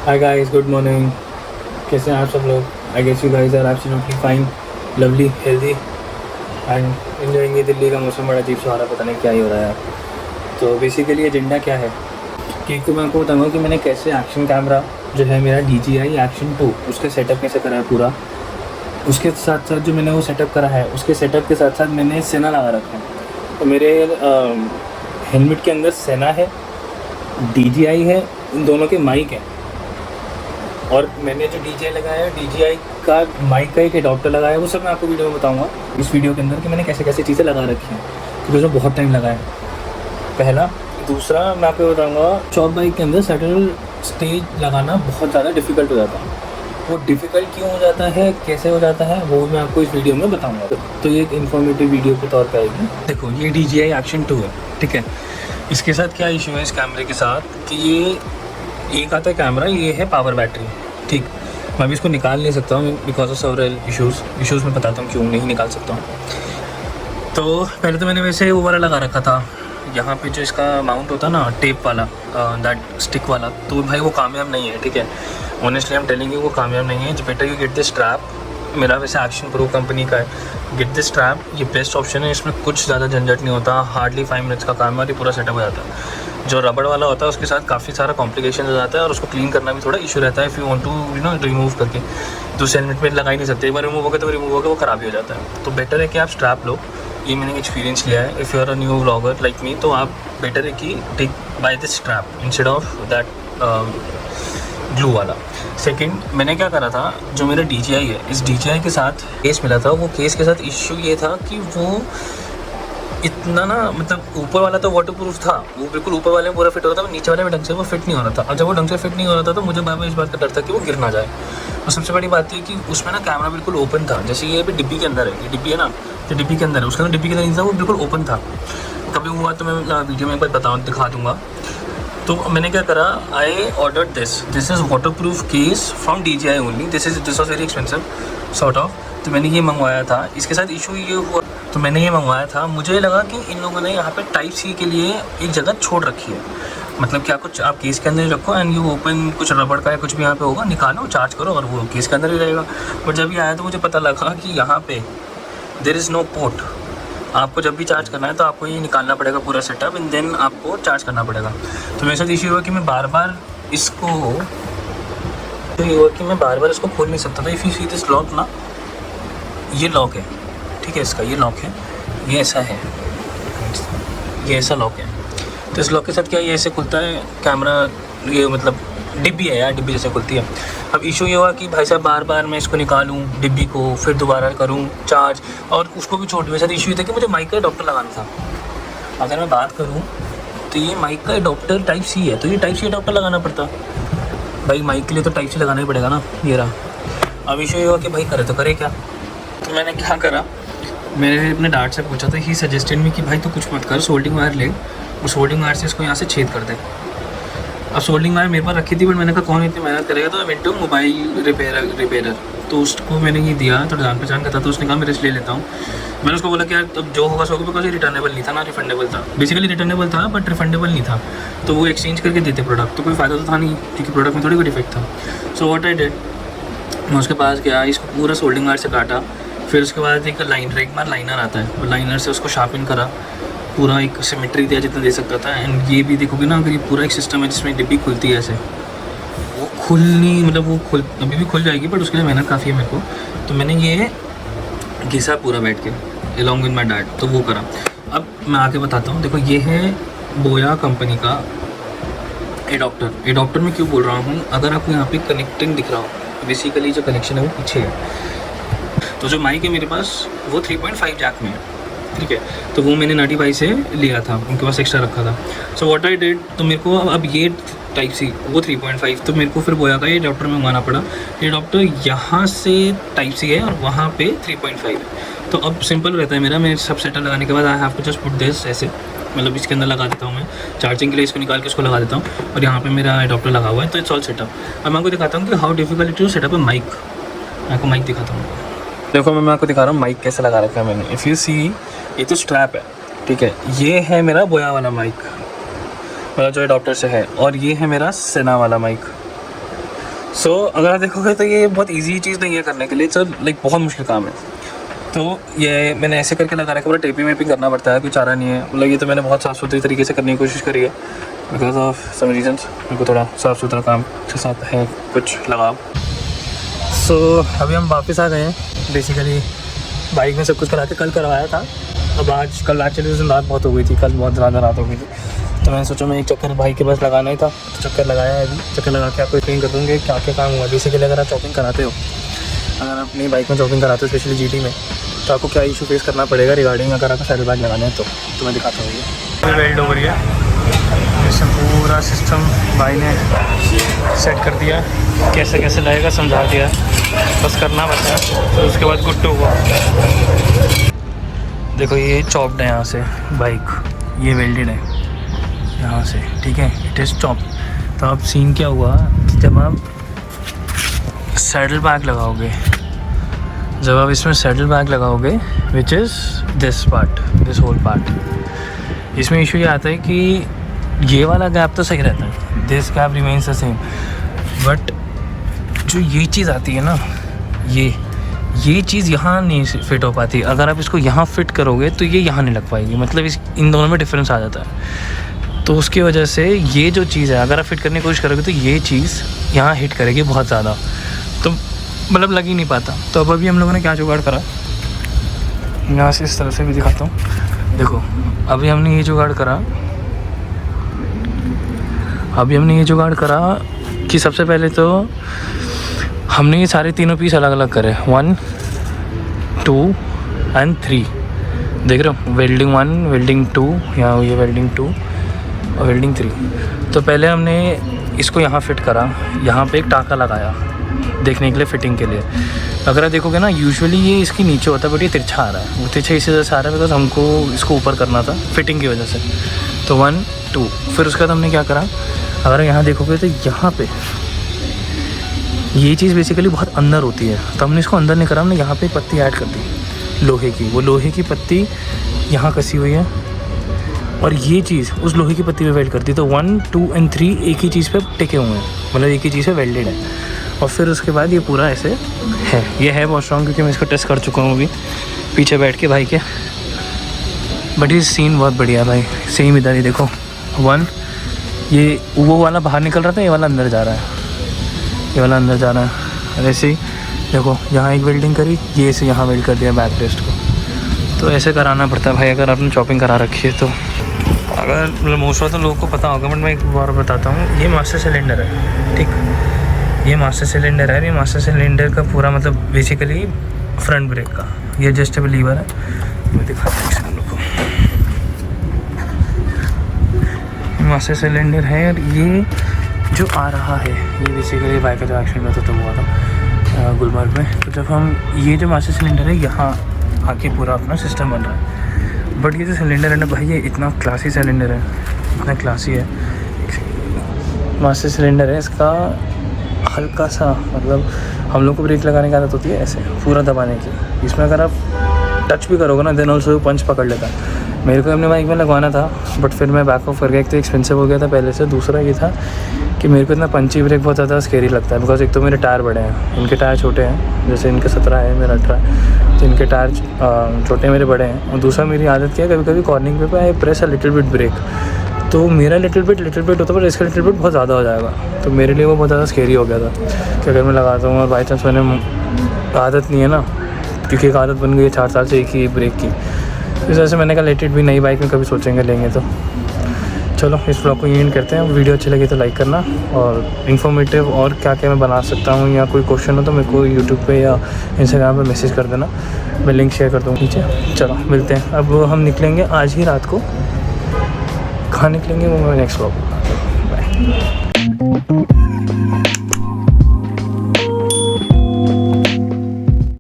Hi guys, good morning. कैसे हैं आप सब लोग? I guess you guys are absolutely fine, lovely, healthy and enjoying. ये दिल्ली का मौसम बड़ा अजीब सा हो रहा है, पता नहीं क्या ही हो रहा है यार। तो बेसिकली एजेंडा क्या है कि एक तो मैं आपको बताऊंगा कि मैंने कैसे एक्शन कैमरा जो है मेरा DJI Action 2 उसके सेटअप कैसे करा है पूरा। उसके साथ साथ जो मैंने वो सेटअप करा है, उसके सेटअप के साथ साथ मैंने सेना लगा रखा है। तो मेरे हेलमेट के अंदर सेना है, DJI है, इन दोनों के माइक है। और मैंने जो DJI लगाया है, DJI का माइक का एक एडॉप्टर लगाया है, वो सब मैं आपको वीडियो में बताऊंगा इस वीडियो के अंदर कि मैंने कैसे कैसे चीज़ें लगा रखी हैं, क्योंकि उसमें बहुत टाइम लगा है पहला। दूसरा मैं आपको बताऊंगा, शॉर्ट बाइक के अंदर सेटल स्टेज लगाना बहुत ज़्यादा डिफ़िकल्ट हो जाता है। वो डिफ़िकल्ट क्यों हो जाता है, कैसे हो जाता है, वो मैं आपको इस वीडियो में बताऊँगा। तो ये एक इन्फॉर्मेटिव वीडियो के तौर पर आएगी। देखो, ये DJI Action 2 है, ठीक है। इसके साथ क्या इशू है इस कैमरे के साथ कि ये एक आता है कैमरा, ये है पावर बैटरी, ठीक। मैं भी इसको निकाल नहीं सकता हूँ बिकॉज ऑफ सेवरल इश्यूज़ मैं बताता हूँ क्यों नहीं निकाल सकता हूँ। तो पहले तो मैंने वैसे वो वाला लगा रखा था, यहाँ पे जो इसका माउंट होता है ना, टेप वाला, दैट स्टिक वाला, तो भाई वो कामयाब नहीं है, ठीक है। Honestly I am telling you, वो कामयाब नहीं है। Better you get this strap. मेरा वैसे एक्शन प्रो कंपनी का है, गेट दिस स्ट्रैप, ये बेस्ट ऑप्शन है। इसमें कुछ ज़्यादा झंझट नहीं होता, हार्डली 5 मिनट्स का काम है और ये पूरा सेटअप हो जाता है। जो रबड़ वाला होता है उसके साथ काफ़ी सारा कॉम्प्लिकेशन हो जाता है और उसको क्लीन करना भी थोड़ा इशू रहता है। If you want to remove करके दूसरे हेलमेट में लगा ही नहीं सकते, एक बार रिमूव होगा तो रिमूव होगा, वो ख़राब ही हो जाता है। तो बेटर है कि आप स्ट्रैप लो, ये मैंने एक्सपीरियंस लिया है। If you are a new vlogger like me, तो आप बेटर है कि take by this strap instead of that glue वाला। सेकंड, मैंने क्या करा था, जो मेरा DJI है, इस DJI के साथ केस मिला था। वो केस के साथ इश्यू ये था कि वो इतना ना, मतलब ऊपर वाला तो वाटर प्रूफ था, वो बिल्कुल ऊपर वाले में पूरा फिट हो रहा था, नीचे वाले में ढंग से वो फिट नहीं हो रहा था। और जब वो ढंग से फिट नहीं हो रहा था तो मुझे बार-बार इस बात का डर था कि वो गिर ना जाए। और सबसे बड़ी बात ये कि उसमें ना कैमरा बिल्कुल ओपन था, जैसे ये अभी डिब्बी के अंदर है, ये डिब्बी है ना, तो डिब्बी के अंदर है, उसके अंदर डिब्बी के अंदर नहीं था, वो बिल्कुल ओपन था। कभी हुआ तो मैं वीडियो में एक बार दिखा दूँगा। तो मैंने क्या करा, I order this is water proof case from DJI only. This was very expensive sort of. तो मैंने ये मंगवाया था। इसके साथ इशू ये हुआ, तो मैंने ये मंगवाया था, मुझे लगा कि इन लोगों ने यहाँ पे टाइप C के लिए एक जगह छोड़ रखी है। मतलब क्या, कुछ आप केस के अंदर ही रखो एंड यू ओपन, कुछ रबड़ का या कुछ भी यहाँ पे होगा, निकालो, चार्ज करो और वो केस के अंदर ही रहेगा। बट जब ये आया तो मुझे पता लगा कि यहाँ पे देयर इज़ नो पोर्ट। आपको जब भी चार्ज करना है तो आपको ये निकालना पड़ेगा पूरा सेटअप एंड देन आपको चार्ज करना पड़ेगा। तो मेरे साथ इशू हुआ कि मैं बार बार इसको खोल नहीं सकता था। If you see this lock ना, ये लॉक है, ठीक है, इसका ये लॉक है, ये ऐसा है, ये ऐसा लॉक है। तो इस लॉक के साथ क्या, ये ऐसे खुलता है कैमरा, ये मतलब डिब्बी है यार, डिब्बी जैसे खुलती है। अब इशू ये हुआ कि भाई साहब बार बार मैं इसको निकालूं डिब्बी को, फिर दोबारा करूं चार्ज, और उसको भी छोड़। मेरे साथ इशू ये था कि मुझे माइक का एडॉप्टर लगाना था। अगर मैं बात करूं तो ये माइक का एडॉप्टर टाइप C है, तो ये टाइप C एडॉप्टर लगाना पड़ता। भाई माइक के लिए तो टाइप C लगाना ही पड़ेगा ना, ये रहा। अब इशू ये हुआ कि भाई करे तो करे क्या। तो मैंने क्या करा, मैंने अपने डार्ट से पूछा था, ही सजेस्टेड मी कि भाई तो कुछ मत कर, सोल्डिंग वायर ले, उस सोल्डिंग वायर से इसको यहाँ से छेद कर दे। अब सोल्डिंग वायर मेरे पास रखी थी, बट मैंने कहा कौन इतनी मेहनत करेगा, तो वेंट टू मोबाइल रिपेयरर। तो उसको मैंने ये दिया, तो जान पहचान का था, तो उसने कहा मैं रिस्क ले लेता हूँ। मैंने उसको बोला कि यार अब जो होगा सो होगा, बिकॉज ये रिटर्नेबल नहीं था ना रिफंडेबल था। बेसिकली रिटर्नेबल था बट रिफंडेबल नहीं था, तो वो एक्सचेंज करके देते प्रोडक्ट, तो कोई फ़ायदा तो था नहीं क्योंकि प्रोडक्ट में थोड़ी कोई डिफेक्ट था। सो व्हाट आई डिड, मैं उसके पास गया, इसको पूरा सोल्डिंग वायर से काटा, फिर उसके बाद एक लाइनर आता है, वो लाइनर से उसको शार्पन करा, पूरा एक सिमेट्री दिया जितना दे सकता था। एंड ये भी देखोगे ना, अगर ये पूरा एक सिस्टम है जिसमें डिब्बी खुलती है ऐसे, वो खुलनी, मतलब वो अभी भी खुल जाएगी, बट उसके लिए मेहनत काफ़ी है मेरे को। तो मैंने ये घिसा पूरा बैठ के अलॉन्ग विद माई डैड, तो वो करा। अब मैं आके बताता हूँ। देखो, ये है बोया कंपनी का एडॉप्टर मैं क्यों बोल रहा हूँ, अगर आपको यहाँ पे कनेक्टिंग दिख रहा हो, बेसिकली जो कनेक्शन है वो पीछे है। तो जो माइक है मेरे पास वो 3.5 जैक में है, ठीक है। तो वो मैंने नाटी भाई से लिया था, उनके पास एक्स्ट्रा रखा था। सो व्हाट आई डिड, तो मेरे को अब ये टाइप C वो 3.5, तो मेरे को फिर बोया का ये एडॉप्टर मंगवाना पड़ा। ये एडॉप्टर यहाँ से टाइप C है और वहाँ पे 3.5 है। तो अब सिंपल रहता है मेरा, मैं सब सेटअप लगाने के बाद I have to just put this ऐसे, मतलब इसके अंदर लगा देता हूँ मैं, चार्जिंग के लिए इसको निकाल के इसको लगा देता हूँ, और यहाँ पे मेरा एडॉप्टर लगा हुआ है। तो इट्स ऑल सेटअप। अब मैं आपको दिखाता हूँ कि how difficult it is setup है माइक। मैं आपको माइक दिखाता हूँ। देखो, मैं आपको दिखा रहा हूँ माइक कैसे लगा रखा है मैंने। इफ़ यू सी, ये तो स्ट्रैप है, ठीक है, ये है मेरा बोया वाला माइक, मतलब जो एडॉप्टर से है, और ये है मेरा सेना वाला माइक। सो अगर आप देखोगे तो ये बहुत ईजी चीज़ नहीं है करने के लिए, तो लाइक बहुत मुश्किल काम है। तो ये मैंने ऐसे करके लगा रखा है, पूरा टेपिंग वेपिंग करना पड़ता है, कोई चारा नहीं है। मतलब ये तो मैंने बहुत साफ़ सुथरी तरीके से करने की कोशिश करी है, बिकॉज ऑफ सम रीजन्स मेरे को थोड़ा साफ़ सुथरा काम के साथ है कुछ लगाव। सो अभी हम वापस आ गए हैं। बेसिकली बाइक में सब कुछ करा के कल करवाया था, अब आज कल एक्चुअली उस दिन रात बहुत हो गई थी, कल बहुत ज़्यादा रात हो गई थी, तो मैंने सोचा मैं एक चक्कर भाई के पास लगाना ही था, तो चक्कर लगाया है। अभी चक्कर लगा के आपको एक्सप्लेन कर दूँगी क्या क्या काम हुआ। बेसिकली अगर आप शॉपिंग कराते हो, अगर आप अपनी बाइक में शॉपिंग कराते हो स्पेशली जीटी में, तो आपको क्या इशू फेस करना पड़ेगा रिगार्डिंग अगर आपको सैडल बैग लगाना है तो मैं दिखाता हूँ। ये वेल्ड हो रही है, इससे पूरा सिस्टम भाई ने सेट कर दिया, कैसे कैसे लगेगा समझा दिया, बस करना बचा, तो उसके बाद गुड टू हुआ। देखो ये चॉप्ड है यहाँ से बाइक, ये वेल्डेड है यहाँ से, ठीक है, इट इज़ चॉप्ड। तो अब सीन क्या हुआ कि जब आप सैडल बैग लगाओगे, जब आप इसमें सैडल बैग लगाओगे which is this part, this whole part, इसमें इशू ये आता है कि ये वाला गैप तो सही रहता है, this gap remains the same, but जो ये चीज़ आती है ना, ये चीज़ यहाँ नहीं फिट हो पाती। अगर आप इसको यहाँ फिट करोगे तो ये यहाँ नहीं लग पाएगी, मतलब इन दोनों में डिफरेंस आ जाता है। तो उसकी वजह से ये जो चीज़ है, अगर आप फिट करने की कोशिश करोगे तो ये चीज़ यहाँ हिट करेगी बहुत ज़्यादा, तो मतलब लग ही नहीं पाता। तो अब अभी हम लोगों ने क्या जुगाड़ करा, यहाँ से इस तरह से भी दिखाता हूँ। देखो अभी हमने ये जुगाड़ करा कि सबसे पहले तो हमने ये सारे तीनों पीस अलग अलग करे, 1, 2 एंड 3, देख रहे हो, वेल्डिंग 1, वेल्डिंग 2, यहाँ ये वेल्डिंग 2 और वेल्डिंग 3। तो पहले हमने इसको यहाँ फिट करा, यहाँ पे एक टाँका लगाया देखने के लिए, फिटिंग के लिए। अगर आप देखोगे ना, यूजुअली ये इसके नीचे होता है, बट ये तिरछा आ रहा है, वो तिरछा इसी वजह से आ रहा है बिकॉज हमको इसको ऊपर करना था फिटिंग की वजह से। तो 1, 2, फिर उसके बाद हमने क्या करा, अगर यहाँ देखोगे तो यहाँ पे ये चीज़ बेसिकली बहुत अंदर होती है, तो हमने इसको अंदर नहीं करा, हमने यहाँ पे एक पत्ती ऐड कर दी लोहे की, वो लोहे की पत्ती यहाँ कसी हुई है, और ये चीज़ उस लोहे की पत्ती पे वेल्ड कर दी। तो 1, 2 एंड 3 एक ही चीज़ पे टिके हुए हैं, मतलब एक ही चीज़ पे वेल्डेड है। और फिर उसके बाद ये पूरा ऐसे है, ये है बहुत स्ट्रॉन्ग, क्योंकि मैं इसको टेस्ट कर चुका हूँ अभी पीछे बैठ के भाई के। बट ये सीन बहुत बढ़िया भाई, सेम इधर ही देखो, 1, ये वो वाला बाहर निकल रहा था, ये वाला अंदर जा रहा है, ये वाला अंदर जा रहा है। ऐसे ही देखो, यहाँ एक वेल्डिंग करी, ये से यहाँ वेल्ड कर दिया बैक रेस्ट को। तो ऐसे कराना पड़ता है भाई, अगर आपने चॉपिंग करा रखी है तो। अगर मतलब मोस्ट ऑफ तो लोगों को पता होगा, बट मैं एक बार बताता हूँ, ये मास्टर सिलेंडर है, ठीक, ये मास्टर सिलेंडर है। ये मास्टर सिलेंडर का पूरा मतलब बेसिकली फ्रंट ब्रेक का ये एडजस्टेबल लीवर है, मैं दिखाता हूँ इसे हम लोग को। मास्टर सिलेंडर है, और ये जो आ रहा है, ये बेसिकली बाइक का जो एक्सीडेंट होता तो हुआ था गुलमर्ग में। तो जब हम ये जो मास्टर सिलेंडर है, यहाँ आके पूरा अपना सिस्टम बन रहा है। बट ये जो सिलेंडर है ना भाई, ये इतना क्लासी सिलेंडर है, इतना क्लासी है। मास्टर सिलेंडर है, इसका हल्का सा मतलब हम लोग को ब्रेक लगाने की आदत होती है ऐसे पूरा दबाने की, इसमें अगर आप टच भी करोगे ना, देन ऑल्सो पंच पकड़ लेता है। मेरे को अपने बाइक में लगवाना था, बट फिर मैं बैक ऑफ कर गया, एक तो एक्सपेंसिव हो गया था पहले से, दूसरा ये था कि मेरे को इतना पंची ब्रेक बहुत ज़्यादा स्केरी लगता है, बिकॉज एक तो मेरे टायर बड़े हैं, इनके टायर छोटे हैं, जैसे इनके 17 है, मेरा 18 है, तो इनके टायर छोटे मेरे बड़े हैं। और दूसरा मेरी आदत क्या है, कभी कभी कॉर्निंग पे I press a little bit brake, तो मेरा लिटिल बिट होता है, पर इसका लिटिल बिट बहुत ज़्यादा हो जाएगा, तो मेरे लिए वो बहुत ज़्यादा स्केरी हो गया था कि अगर मैं लगाता हूँ और बाई चांस मैंने आदत नहीं है ना, क्योंकि एक आदत बन गई है 4 साल से एक ही ब्रेक की, इस वजह से मैंने कहा लेट इट भी, नई बाइक में कभी सोचेंगे लेंगे तो। चलो इस ब्लॉग को यहीं करते हैं, वीडियो अच्छी लगी तो लाइक करना, और इन्फॉर्मेटिव और क्या क्या मैं बना सकता हूँ या कोई क्वेश्चन हो तो मेरे को यूट्यूब पे या इंस्टाग्राम पे मैसेज कर देना, मैं लिंक शेयर कर दूँगा नीचे। चलो मिलते हैं, अब हम निकलेंगे आज ही रात को, कहाँ निकलेंगे वो मैं नेक्स्ट ब्लॉग